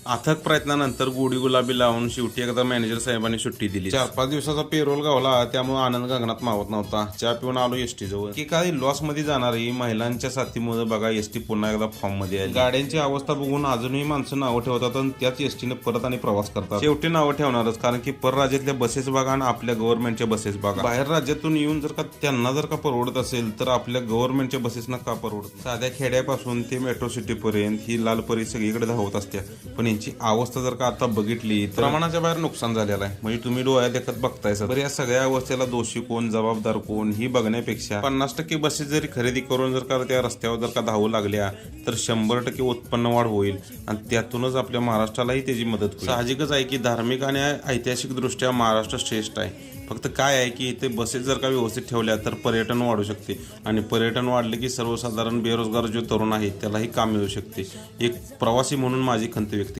अथक प्रयत्नानंतर गोडी गुलाबी लावून शेवटी एकदा मॅनेजर साहेबांनी सुट्टी दिली. 4-5 दिवसाचा पेरोल गावला, त्यामुळे आनंद गगनात मावत नव्हता. चहा पिऊन आलो एसटी जवळ की काही लॉस मध्ये जाणारी महिलांच्या साथीमुळे बघा एसटी पुन्हा एकदा फॉर्म मध्ये आली. गाड्यांची अवस्था बघून अजूनही माणसं नावं ठेवतात आणि त्याच एसटीने परत आणि प्रवास करतात. शेवटी नावं ठेवणारच, कारण की परराज्यातल्या बसेस बघा आणि आपल्या गव्हर्नमेंटच्या बसेस बघा. बाहेर राज्यातून येऊन जर का त्यांना जर का परवडत असेल तर आपल्या गव्हर्नमेंटच्या बसेसना का परवडत. साध्या खेड्यापासून ते मेट्रो सिटी पर्यंत ही लालपरी सगळीकडे धावत असते. पण यांची अवस्था जर का आता बघितली तर प्रमाणाच्या बाहेर नुकसान झालेलं आहे. म्हणजे तुम्ही डोळ्या देखत बघताय सर. या सगळ्या अवस्थेला दोषी कोण, जबाबदार कोण ही बघण्यापेक्षा 50% बसेस जरी खरेदी करून जर का त्या रस्त्यावर जर का धावू लागल्या तर 100% उत्पन्न वाढ होईल आणि त्यातूनच आपल्या महाराष्ट्रालाही त्याची मदत होईल. साहजिकच आहे की धार्मिक आणि ऐतिहासिक दृष्ट्या महाराष्ट्र श्रेष्ठ आहे. फक्त काय आहे की इथे बसेस जर का व्यवस्थित ठेवल्या तर पर्यटन वाढू शकते आणि पर्यटन वाढले की सर्वसाधारण बेरोजगार जो तरुण आहे त्यालाही काम मिळू शकते. एक प्रवासी म्हणून माझी खंत व्यक्त